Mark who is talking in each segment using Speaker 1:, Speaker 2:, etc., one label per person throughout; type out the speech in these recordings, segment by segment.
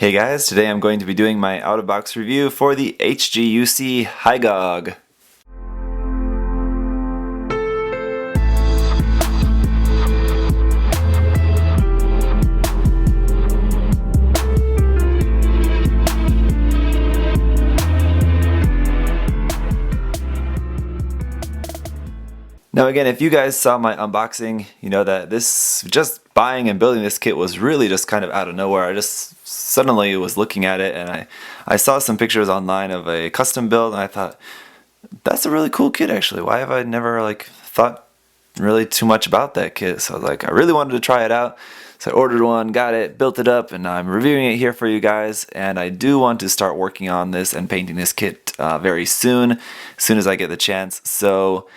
Speaker 1: Hey guys, today I'm going to be doing my out-of-box review for the HGUC Hy-Gogg. Now again, if you guys saw my unboxing, you know that just buying and building this kit was really just kind of out of nowhere. I just suddenly was looking at it and I saw some pictures online of a custom build and I thought, that's a really cool kit actually. Why have I never thought really too much about that kit? So I really wanted to try it out. So I ordered one, got it, built it up, and I'm reviewing it here for you guys. And I do want to start working on this and painting this kit very soon, as soon as I get the chance. So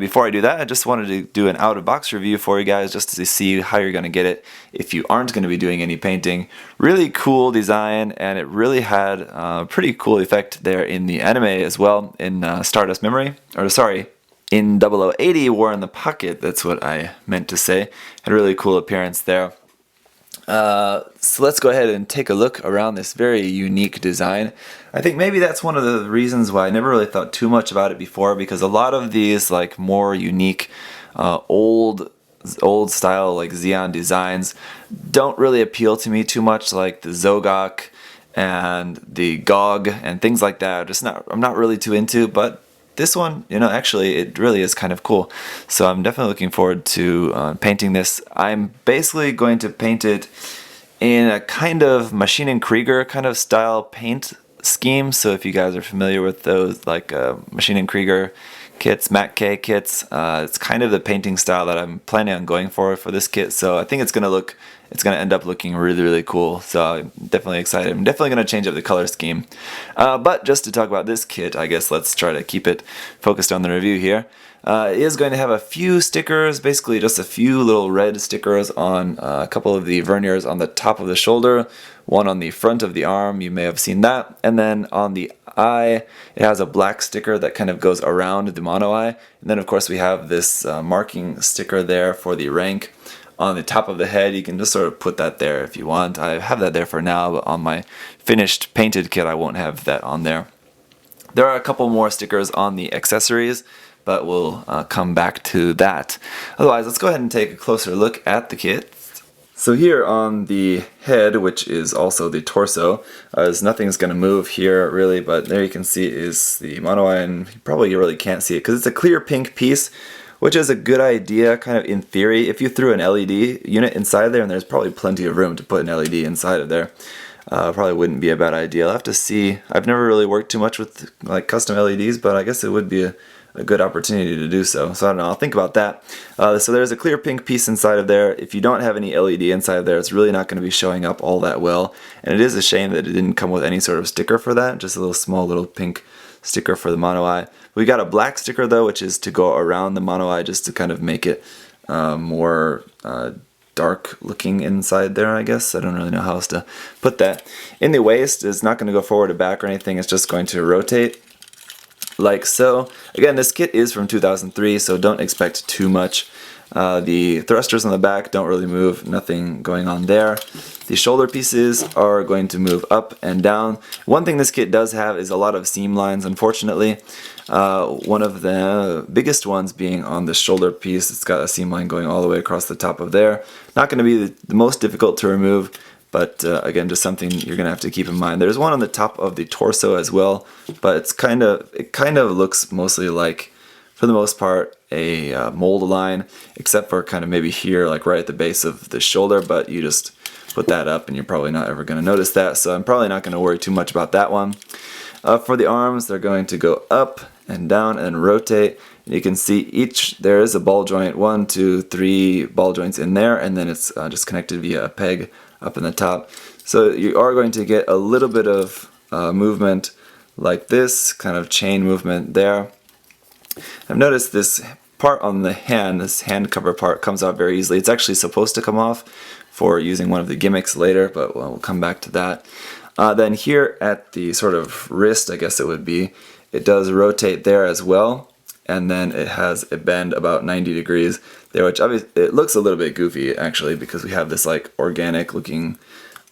Speaker 1: before I do that, I just wanted to do an out-of-box review for you guys just to see how you're going to get it if you aren't going to be doing any painting. Really cool design, and it really had a pretty cool effect there in the anime as well, in Stardust Memory, or sorry, in 0080 War in the Pocket, that's what I meant to say. Had a really cool appearance there. So let's go ahead and take a look around this very unique design. I think maybe that's one of the reasons why I never really thought too much about it before, because a lot of these more unique old style Xeon designs don't really appeal to me too much, like the ZakuAurelius and the Gogg and things like that. I'm not really too into, but this one, actually it really is kind of cool. So I'm definitely looking forward to painting this. I'm basically going to paint it in a kind of Machine and Krieger kind of style paint scheme. So if you guys are familiar with those Machine and Krieger kits, Mac K kits, it's kind of the painting style that I'm planning on going for this kit. So I think it's going to end up looking really, really cool. So I'm definitely excited. I'm definitely going to change up the color scheme. But just to talk about this kit, I guess let's try to keep it focused on the review here. It is going to have a few stickers, basically just a few little red stickers on a couple of the verniers on the top of the shoulder, one on the front of the arm, you may have seen that, and then on the eye it has a black sticker that kind of goes around the mono eye, and then of course we have this marking sticker there for the rank on the top of the head. You can just sort of put that there if you want. I have that there for now, but on my finished painted kit I won't have that on there. There are a couple more stickers on the accessories, but we'll come back to that. Otherwise, let's go ahead and take a closer look at the kit. So here on the head, which is also the torso, nothing's going to move here really, but there you can see is the mono eye, and you really can't see it because it's a clear pink piece, which is a good idea kind of in theory. If you threw an LED unit inside there, and there's probably plenty of room to put an LED inside of there, probably wouldn't be a bad idea. I'll have to see. I've never really worked too much with custom LEDs, but I guess it would be a good opportunity to do so. So I don't know, I'll think about that. So there's a clear pink piece inside of there. If you don't have any LED inside of there, it's really not going to be showing up all that well. And it is a shame that it didn't come with any sort of sticker for that, just a small little pink sticker for the mono eye. We got a black sticker though, which is to go around the mono eye just to kind of make it more dark looking inside there, I guess. I don't really know how else to put that. In the waist, it's not going to go forward or back or anything, it's just going to rotate like so. Again, this kit is from 2003, so don't expect too much. The thrusters on the back don't really move, nothing going on there. The shoulder pieces are going to move up and down. One thing this kit does have is a lot of seam lines, unfortunately. One of the biggest ones being on the shoulder piece. It's got a seam line going all the way across the top of there. Not going to be the most difficult to remove, but again, just something you're going to have to keep in mind. There's one on the top of the torso as well, but it kind of looks mostly like, for the most part, a mold line, except for kind of maybe here, right at the base of the shoulder, but you just put that up and you're probably not ever going to notice that, so I'm probably not going to worry too much about that one. For the arms, they're going to go up and down and rotate. You can see there is a ball joint, 1, 2, 3 ball joints in there, and then it's just connected via a peg up in the top. So you are going to get a little bit of movement like this, kind of chain movement there. I've noticed this part on the hand, this hand cover part, comes out very easily. It's actually supposed to come off for using one of the gimmicks later, but we'll come back to that. Then here at the sort of wrist, I guess it would be, it does rotate there as well, and then it has a bend about 90 degrees there, which obviously it looks a little bit goofy actually, because we have this organic looking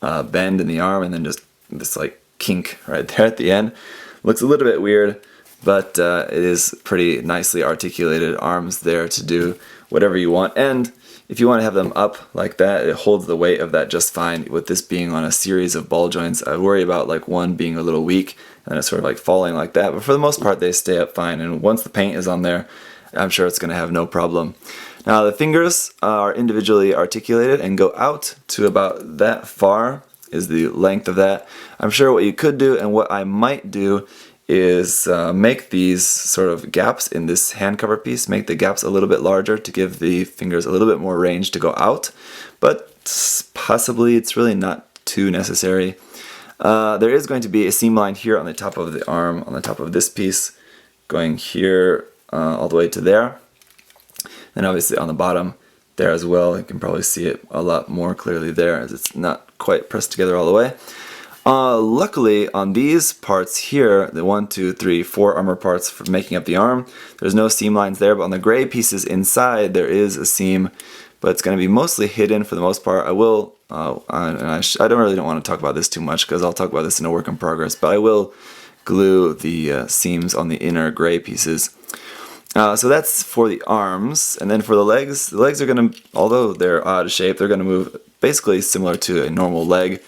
Speaker 1: bend in the arm, and then just this like kink right there at the end. Looks a little bit weird, but it is pretty nicely articulated arms there to do whatever you want. And if you want to have them up like that, it holds the weight of that just fine. With this being on a series of ball joints, I worry about like one being a little weak and it's sort of like falling like that, but for the most part they stay up fine, and once the paint is on there, I'm sure it's going to have no problem. Now the fingers are individually articulated and go out to about that far is the length of that. I'm sure what you could do, and what I might do, is make these sort of gaps in this hand cover piece, make the gaps a little bit larger to give the fingers a little bit more range to go out, but possibly it's really not too necessary. There is going to be a seam line here on the top of the arm, on the top of this piece, going here all the way to there, and obviously on the bottom there as well. You can probably see it a lot more clearly there, as it's not quite pressed together all the way. Luckily on these parts here, the 1, 2, 3, 4 armor parts for making up the arm, there's no seam lines there, but on the gray pieces inside there is a seam, but it's going to be mostly hidden for the most part. I will, I don't want to talk about this too much because I'll talk about this in a work in progress, but I will glue the seams on the inner gray pieces. So that's for the arms, and then for the legs are going to, although they're odd shape, they're going to move basically similar to a normal leg.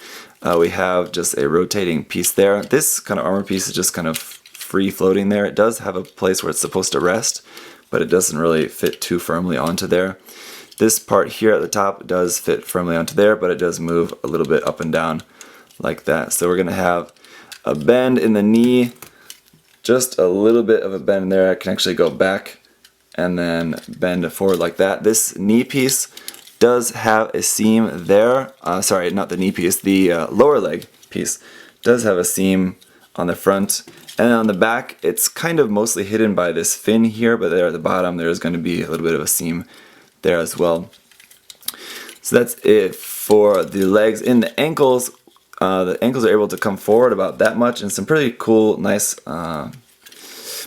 Speaker 1: We have just a rotating piece there. This kind of armor piece is just kind of free floating there. It does have a place where it's supposed to rest, but it doesn't really fit too firmly onto there. This part here at the top does fit firmly onto there, but it does move a little bit up and down like that. So we're going to have a bend in the knee, just a little bit of a bend there. I can actually go back and then bend forward like that. This knee piece does have a seam there. Sorry, not the knee piece, the lower leg piece does have a seam on the front, and on the back it's kind of mostly hidden by this fin here, but there at the bottom there's going to be a little bit of a seam there as well. So that's it for the legs. In the ankles are able to come forward about that much, and some pretty cool, nice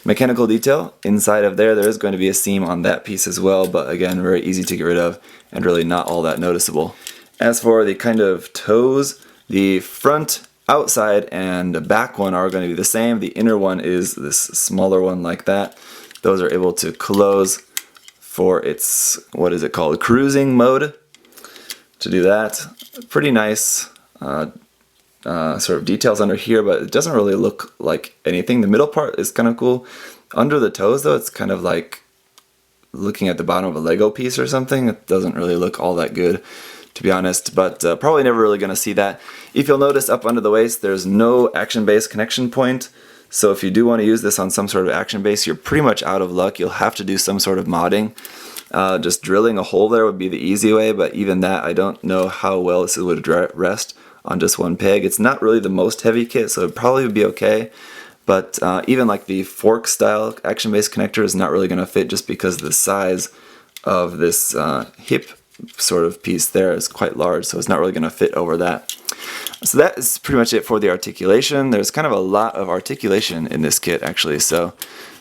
Speaker 1: mechanical detail inside of there. There is going to be a seam on that piece as well, but again, very easy to get rid of and really not all that noticeable. As for the kind of toes, the front, outside, and back one are going to be the same. The inner one is this smaller one like that. Those are able to close for its, what is it called, cruising mode. To do that, pretty nice sort of details under here, but it doesn't really look like anything. The middle part is kind of cool. Under the toes though, it's kind of like looking at the bottom of a Lego piece or something. It doesn't really look all that good, to be honest, but probably never really going to see that. If you'll notice, up under the waist there's no action base connection point, so if you do want to use this on some sort of action base, you're pretty much out of luck. You'll have to do some sort of modding. Just drilling a hole there would be the easy way, but even that, I don't know how well this would rest on just one peg. It's not really the most heavy kit, so it probably would be okay, but even like the fork style action base connector is not really going to fit, just because the size of this hip sort of piece there is quite large, so it's not really going to fit over that. So that is pretty much it for the articulation. There's kind of a lot of articulation in this kit actually, so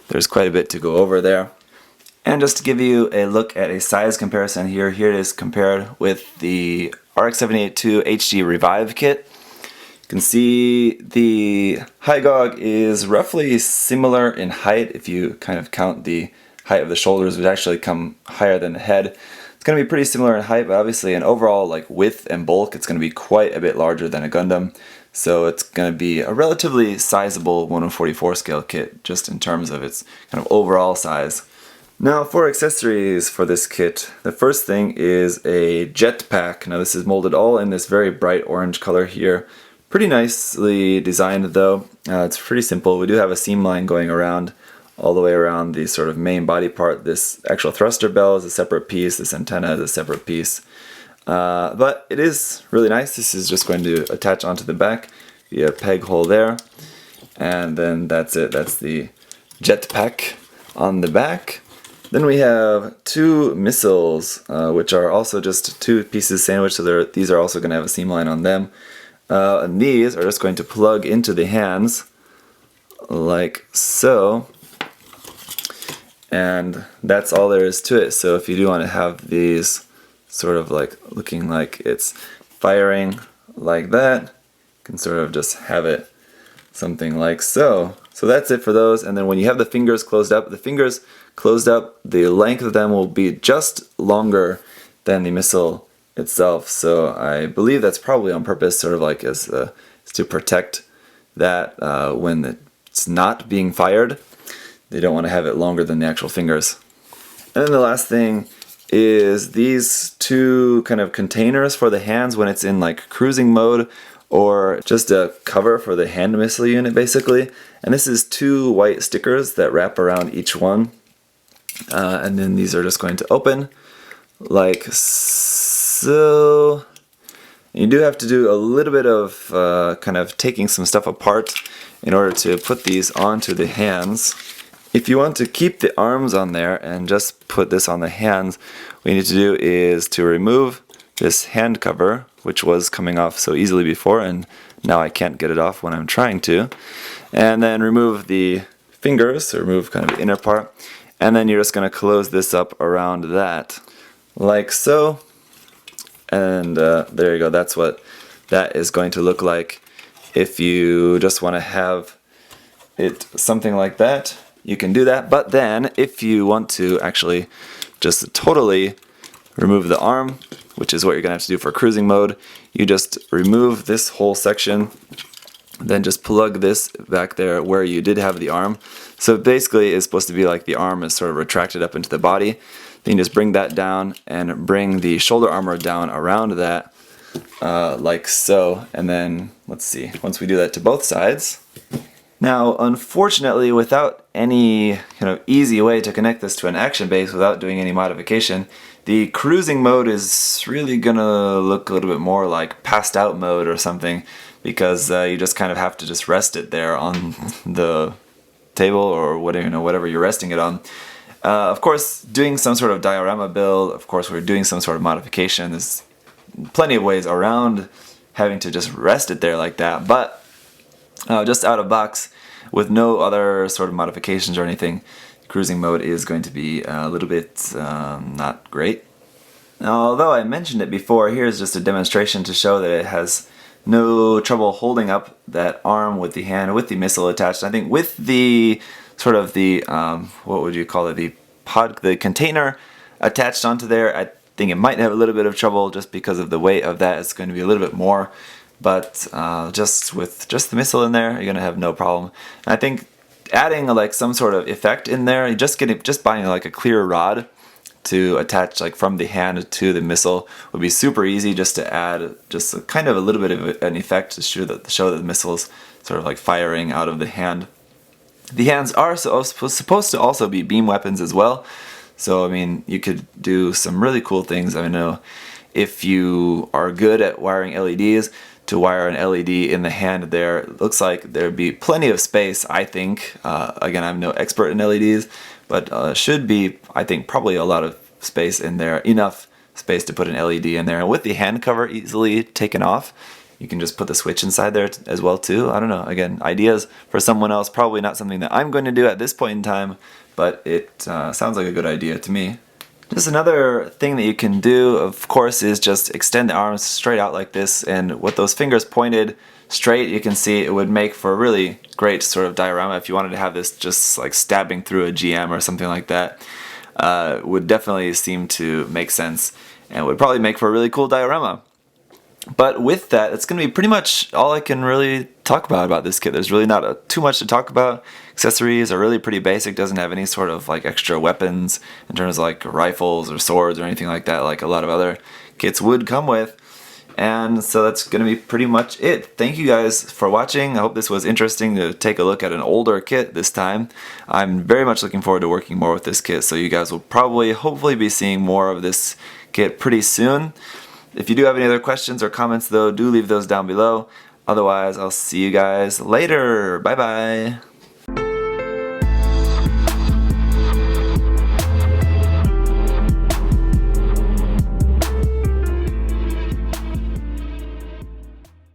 Speaker 1: there's quite a bit to go over there. And just to give you a look at a size comparison here it is compared with the RX-782 HG Revive kit. You can see the Hy-Gogg is roughly similar in height. If you kind of count the height of the shoulders, which actually come higher than the head, it's going to be pretty similar in height, but obviously in overall like width and bulk, it's going to be quite a bit larger than a Gundam. So it's going to be a relatively sizable 1/44 scale kit, just in terms of its kind of overall size. Now for accessories for this kit, the first thing is a jetpack. Now this is molded all in this very bright orange color here. Pretty nicely designed though. It's pretty simple. We do have a seam line going around, all the way around the sort of main body part. This actual thruster bell is a separate piece, this antenna is a separate piece. But it is really nice. This is just going to attach onto the back via a peg hole there. And then that's it. That's the jetpack on the back. Then we have two missiles, which are also just two pieces sandwiched, so these are also going to have a seam line on them. And these are just going to plug into the hands, like so. And that's all there is to it. So if you do want to have these sort of like looking like it's firing like that. You can sort of just have it something like so. So that's it for those. And then when you have the fingers closed up, the length of them will be just longer than the missile itself. So I believe that's probably on purpose, sort of like as to protect that when it's not being fired. They don't want to have it longer than the actual fingers. And then the last thing is these two kind of containers for the hands when it's in like cruising mode, or just a cover for the hand missile unit basically. And this is two white stickers that wrap around each one. And then these are just going to open like so. You do have to do a little bit of kind of taking some stuff apart in order to put these onto the hands. If you want to keep the arms on there and just put this on the hands, what you need to do is to remove this hand cover, which was coming off so easily before, and now I can't get it off when I'm trying to. And then remove the fingers, so remove kind of the inner part, and then you're just going to close this up around that, like so. And there you go, that's what that is going to look like. If you just want to have it something like that, you can do that. But then if you want to actually just totally remove the arm, which is what you're going to have to do for cruising mode, you just remove this whole section, then just plug this back there where you did have the arm. So basically it's supposed to be like the arm is sort of retracted up into the body. Then you just bring that down and bring the shoulder armor down around that, like so. And then, let's see, once we do that to both sides. Now, unfortunately, without any kind of easy way to connect this to an action base without doing any modification, the cruising mode is really gonna look a little bit more like passed out mode or something, because you just kind of have to just rest it there on the table or whatever, whatever you're resting it on. Of course, doing some sort of diorama build, of course we're doing some sort of modification. There's plenty of ways around having to just rest it there like that, but just out of box with no other sort of modifications or anything, cruising mode is going to be a little bit not great. Now, although I mentioned it before, here's just a demonstration to show that it has no trouble holding up that arm with the hand with the missile attached. I think with the sort of the what would you call it, the container attached onto there, I think it might have a little bit of trouble just because of the weight of that. It's going to be a little bit more, but just with just the missile in there, you're going to have no problem. And I think adding like some sort of effect in there, just buying like a clear rod to attach like from the hand to the missile would be super easy, just to add just kind of a little bit of an effect to show that the missile's sort of like firing out of the hand. The hands are supposed to also be beam weapons as well, so I mean you could do some really cool things. I know if you are good at wiring LEDs, to wire an LED in the hand there, it looks like there'd be plenty of space, I think. Again, I'm no expert in LEDs, but should be, I think, probably a lot of space in there, enough space to put an LED in there. And with the hand cover easily taken off, you can just put the switch inside there as well too. I don't know, again, ideas for someone else, probably not something that I'm going to do at this point in time, but it sounds like a good idea to me. Just another thing that you can do, of course, is just extend the arms straight out like this, and with those fingers pointed straight, you can see it would make for a really great sort of diorama. If you wanted to have this just like stabbing through a GM or something like that, would definitely seem to make sense and would probably make for a really cool diorama. But with that, it's going to be pretty much all I can really talk about this kit. There's really not too much to talk about. Accessories are really pretty basic, doesn't have any sort of like extra weapons in terms of like rifles or swords or anything like that like a lot of other kits would come with. And so that's going to be pretty much it. Thank you guys for watching. I hope this was interesting to take a look at an older kit this time. I'm very much looking forward to working more with this kit, so you guys will probably, hopefully be seeing more of this kit pretty soon. If you do have any other questions or comments though, do leave those down below. Otherwise, I'll see you guys later. Bye bye.